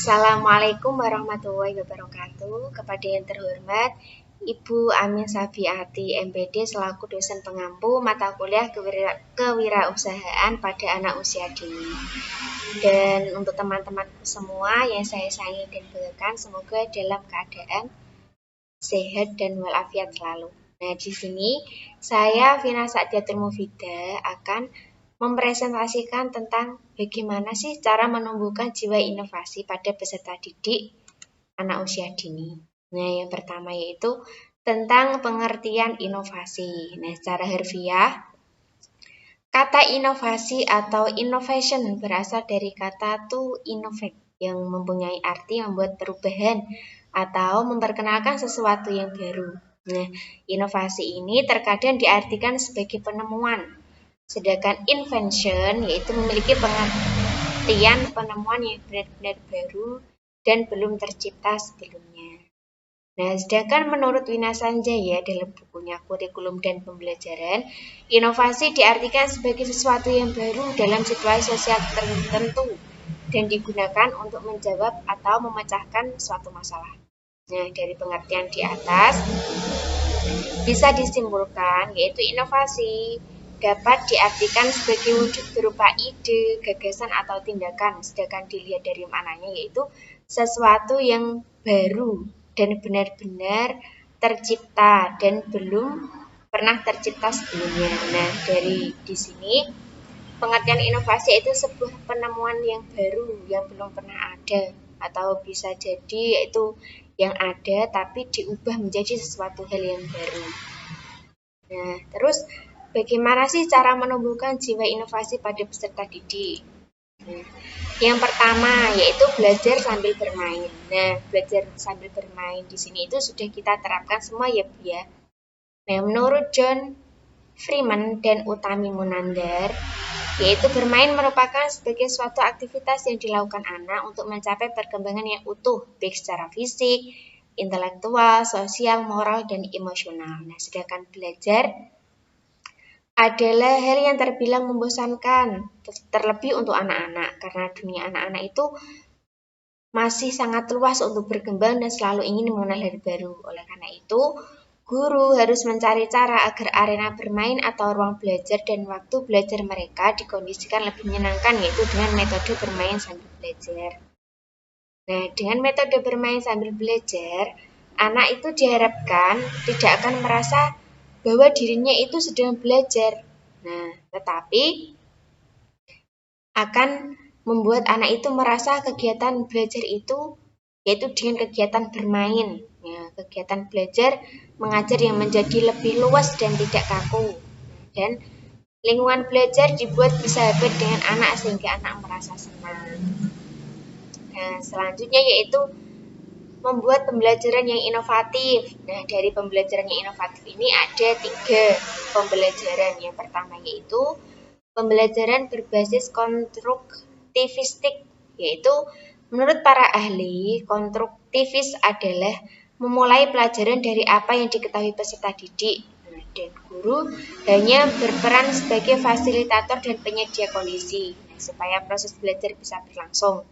Assalamualaikum warahmatullahi wabarakatuh. Kepada yang terhormat Ibu Amin Safiati MPD selaku dosen pengampu mata kuliah kewirausahaan pada anak usia dini. Dan untuk teman-teman semua yang saya sayangi dan banggakan, semoga dalam keadaan sehat dan walafiat selalu. Nah, di sini saya Vina Sa'diatul Mufida akan mempresentasikan tentang bagaimana sih cara menumbuhkan jiwa inovasi pada peserta didik anak usia dini. Nah, yang pertama yaitu tentang pengertian inovasi. Nah, secara harfiah, kata inovasi atau innovation berasal dari kata to innovate yang mempunyai arti membuat perubahan atau memperkenalkan sesuatu yang baru. Nah, inovasi ini terkadang diartikan sebagai penemuan. Sedangkan invention yaitu memiliki pengertian penemuan yang benar-benar baru dan belum tercipta sebelumnya. Nah, sedangkan menurut Wina Sanjaya dalam bukunya Kurikulum dan Pembelajaran, inovasi diartikan sebagai sesuatu yang baru dalam situasi sosial tertentu dan digunakan untuk menjawab atau memecahkan suatu masalah. Nah, dari pengertian di atas bisa disimpulkan yaitu inovasi dapat diartikan sebagai wujud berupa ide, gagasan, atau tindakan, sedangkan dilihat dari maknanya yaitu sesuatu yang baru dan benar-benar tercipta dan belum pernah tercipta sebelumnya. Nah, dari di sini pengertian inovasi itu sebuah penemuan yang baru yang belum pernah ada, atau bisa jadi yaitu yang ada tapi diubah menjadi sesuatu hal yang baru. Nah, terus bagaimana sih cara menumbuhkan jiwa inovasi pada peserta didik? Nah, yang pertama yaitu belajar sambil bermain. Nah, belajar sambil bermain di sini itu sudah kita terapkan semua ya Bu ya. Nah, menurut John Freeman dan Utami Munandar, yaitu bermain merupakan sebagai suatu aktivitas yang dilakukan anak untuk mencapai perkembangan yang utuh, baik secara fisik, intelektual, sosial, moral, dan emosional. Nah, sedangkan belajar adalah hal yang terbilang membosankan, terlebih untuk anak-anak, karena dunia anak-anak itu masih sangat luas untuk berkembang dan selalu ingin mengenal hal baru. Oleh karena itu, guru harus mencari cara agar arena bermain atau ruang belajar dan waktu belajar mereka dikondisikan lebih menyenangkan, yaitu dengan metode bermain sambil belajar. Nah, dengan metode bermain sambil belajar, anak itu diharapkan tidak akan merasa bahwa dirinya itu sedang belajar. Nah, tetapi akan membuat anak itu merasa kegiatan belajar itu yaitu dengan kegiatan bermain. Ya, kegiatan belajar mengajar yang menjadi lebih luas dan tidak kaku. Dan lingkungan belajar dibuat bersahabat dengan anak sehingga anak merasa senang. Nah, selanjutnya yaitu membuat pembelajaran yang inovatif. Nah, dari pembelajaran yang inovatif ini ada 3 pembelajaran. Yang pertama yaitu pembelajaran berbasis konstruktivistik, yaitu menurut para ahli, konstruktivis adalah memulai pelajaran dari apa yang diketahui peserta didik. Nah, dan guru hanya berperan sebagai fasilitator dan penyedia kondisi supaya proses belajar bisa berlangsung.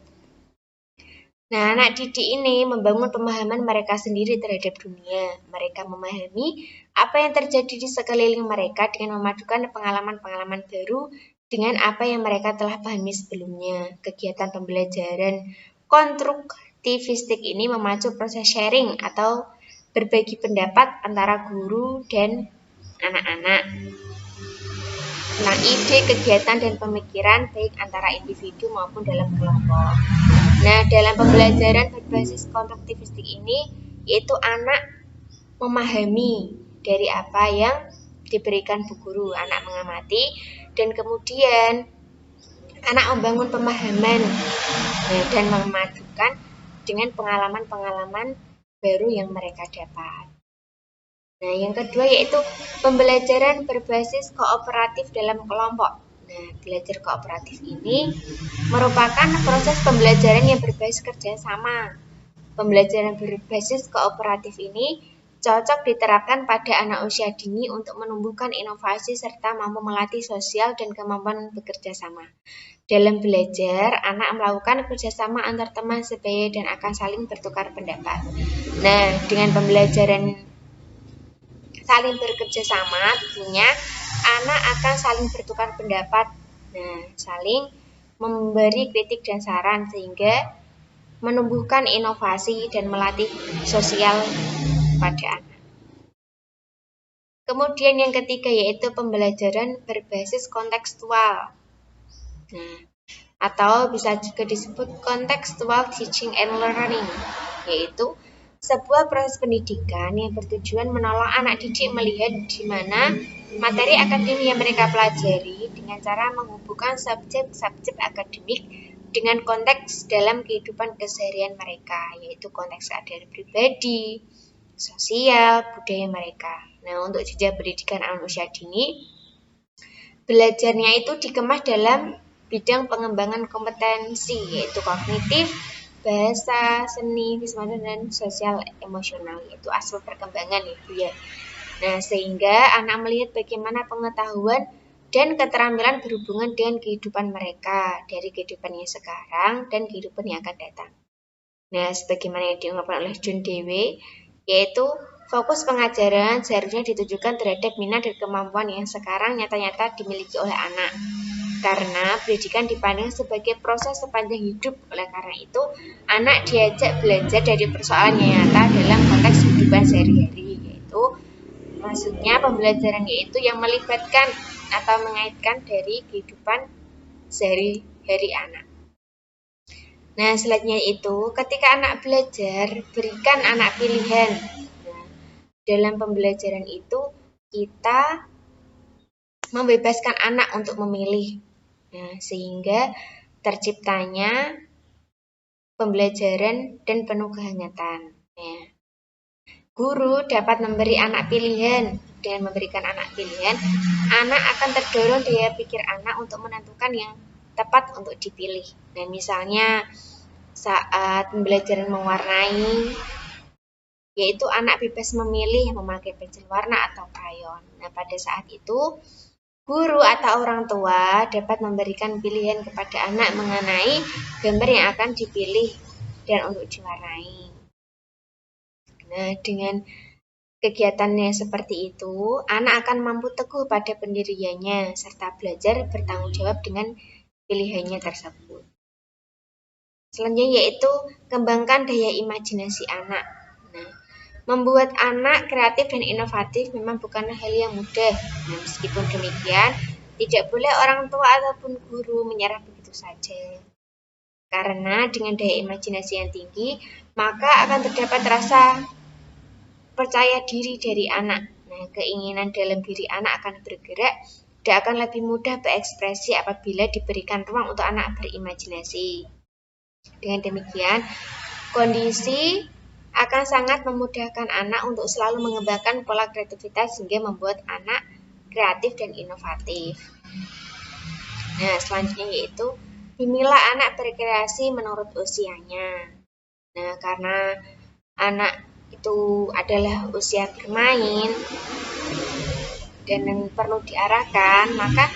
Nah, anak didik ini membangun pemahaman mereka sendiri terhadap dunia. Mereka memahami apa yang terjadi di sekeliling mereka dengan memadukan pengalaman-pengalaman baru dengan apa yang mereka telah pahami sebelumnya. Kegiatan pembelajaran konstruktivistik ini memacu proses sharing atau berbagi pendapat antara guru dan anak-anak tentang ide, kegiatan, dan pemikiran baik antara individu maupun dalam kelompok. Nah, dalam pembelajaran berbasis konstruktivistik ini, yaitu anak memahami dari apa yang diberikan bu guru, anak mengamati, dan kemudian anak membangun pemahaman dan memadukan dengan pengalaman-pengalaman baru yang mereka dapat. Nah, yang kedua yaitu pembelajaran berbasis kooperatif dalam kelompok. Nah, belajar kooperatif ini merupakan proses pembelajaran yang berbasis kerjasama. Pembelajaran berbasis kooperatif ini cocok diterapkan pada anak usia dini untuk menumbuhkan inovasi serta mampu melatih sosial dan kemampuan bekerja sama. Dalam belajar, anak melakukan kerjasama antar teman sebaya dan akan saling bertukar pendapat. Nah, dengan pembelajaran saling bekerja sama, tentunya anak akan saling bertukar pendapat. Nah, saling memberi kritik dan saran sehingga menumbuhkan inovasi dan melatih sosial pada anak. Kemudian yang ketiga yaitu pembelajaran berbasis kontekstual. Nah, atau bisa juga disebut contextual teaching and learning, yaitu sebuah proses pendidikan yang bertujuan menolong anak didik melihat di mana materi akademik yang mereka pelajari dengan cara menghubungkan subjek-subjek akademik dengan konteks dalam kehidupan keseharian mereka, yaitu konteks keadaan pribadi, sosial, budaya mereka. Nah, untuk jenjang pendidikan anak usia dini, belajarnya itu dikemas dalam bidang pengembangan kompetensi, yaitu kognitif, bahasa, seni, fisika, dan sosial emosional, yaitu aspek perkembangan itu ya. Nah, sehingga anak melihat bagaimana pengetahuan dan keterampilan berhubungan dengan kehidupan mereka, dari kehidupan yang sekarang dan kehidupan yang akan datang. Nah, sebagaimana yang diungkapkan oleh John Dewey, yaitu fokus pengajaran seharusnya ditujukan terhadap minat dan kemampuan yang sekarang nyata-nyata dimiliki oleh anak. Karena pendidikan dipandang sebagai proses sepanjang hidup, oleh karena itu anak diajak belajar dari persoalan yang nyata dalam konteks kehidupan sehari-hari, yaitu maksudnya pembelajaran yaitu yang melibatkan atau mengaitkan dari kehidupan sehari-hari anak. Nah, selanjutnya itu ketika anak belajar, berikan anak pilihan. Nah, dalam pembelajaran itu kita membebaskan anak untuk memilih. Nah, sehingga terciptanya pembelajaran dan penuh kehangatan. Nah, guru dapat memberi anak pilihan. Dengan memberikan anak pilihan, anak akan terdorong daya pikir anak untuk menentukan yang tepat untuk dipilih. Nah, misalnya saat pembelajaran mewarnai, yaitu anak bebas memilih memakai pensil warna atau krayon. Nah, pada saat itu guru atau orang tua dapat memberikan pilihan kepada anak mengenai gambar yang akan dipilih dan untuk diwarnai. Nah, dengan kegiatannya seperti itu, anak akan mampu teguh pada pendiriannya serta belajar bertanggung jawab dengan pilihannya tersebut. Selanjutnya yaitu kembangkan daya imajinasi anak. Nah, membuat anak kreatif dan inovatif memang bukan hal yang mudah. Nah, meskipun demikian, tidak boleh orang tua ataupun guru menyerah begitu saja. Karena dengan daya imajinasi yang tinggi, maka akan terdapat rasa percaya diri dari anak. Nah, keinginan dalam diri anak akan bergerak dan akan lebih mudah berekspresi apabila diberikan ruang untuk anak berimajinasi. Dengan demikian, kondisi akan sangat memudahkan anak untuk selalu mengembangkan pola kreativitas sehingga membuat anak kreatif dan inovatif. Nah, selanjutnya yaitu bimbinglah anak berkreasi menurut usianya. Nah, karena anak itu adalah usia bermain dan perlu diarahkan, maka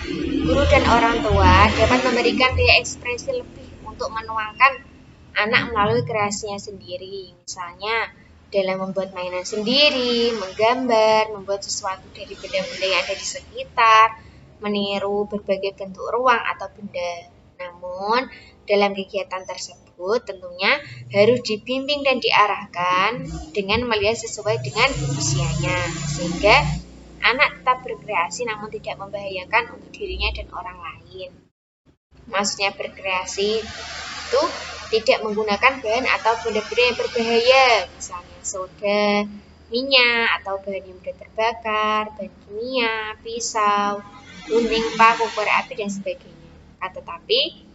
guru dan orang tua dapat memberikan daya ekspresi lebih untuk menuangkan anak melalui kreasinya sendiri, misalnya dalam membuat mainan sendiri, menggambar, membuat sesuatu dari benda-benda yang ada di sekitar, meniru berbagai bentuk ruang atau benda. Namun, dalam kegiatan tersebut tentunya harus dibimbing dan diarahkan dengan melihat sesuai dengan usianya, sehingga anak tetap berkreasi namun tidak membahayakan untuk dirinya dan orang lain. Maksudnya berkreasi itu tidak menggunakan bahan atau benda-benda yang berbahaya, misalnya soda, minyak, atau bahan yang mudah terbakar, bahan kimia, pisau, gunting, paku, korek api, dan sebagainya. Tetapi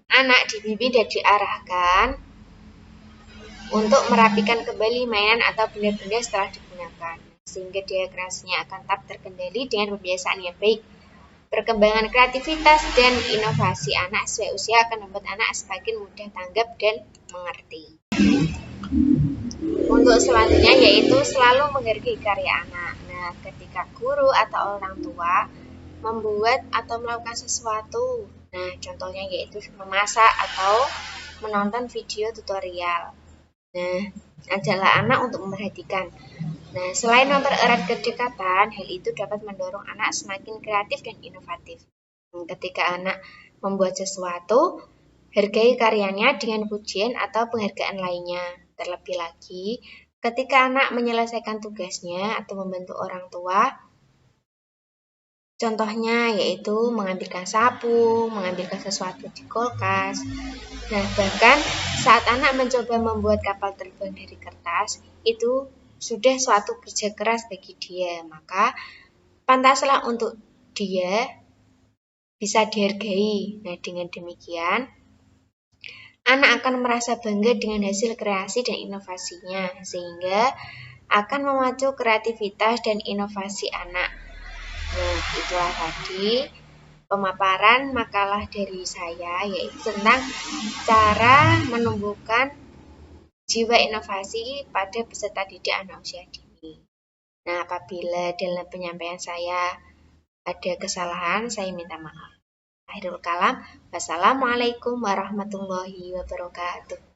anak dibimbing dan diarahkan untuk merapikan kembali mainan atau benda-benda setelah digunakan, sehingga daya kreasinya akan tetap terkendali dengan pembiasaan yang baik. Perkembangan kreativitas dan inovasi anak sesuai usia akan membuat anak semakin mudah tanggap dan mengerti. Untuk selanjutnya yaitu selalu menghargai karya anak. Nah, ketika guru atau orang tua membuat atau melakukan sesuatu, nah contohnya yaitu memasak atau menonton video tutorial. Nah, ajaklah anak untuk memperhatikan. Nah, selain mempererat kedekatan, hal itu dapat mendorong anak semakin kreatif dan inovatif. Ketika anak membuat sesuatu, hargai karyanya dengan pujian atau penghargaan lainnya. Terlebih lagi, ketika anak menyelesaikan tugasnya atau membantu orang tua, contohnya yaitu mengambilkan sapu, mengambilkan sesuatu di kulkas. Nah, bahkan saat anak mencoba membuat kapal terbang dari kertas, itu sudah suatu kerja keras bagi dia. Maka, pantaslah untuk dia bisa dihargai. Nah, dengan demikian, anak akan merasa bangga dengan hasil kreasi dan inovasinya, sehingga akan memacu kreativitas dan inovasi anak. Nah, itulah tadi pemaparan makalah dari saya, yaitu tentang cara menumbuhkan jiwa inovasi pada peserta didik anak usia dini. Nah, apabila dalam penyampaian saya ada kesalahan, saya minta maaf. Akhirul kalam, wassalamualaikum warahmatullahi wabarakatuh.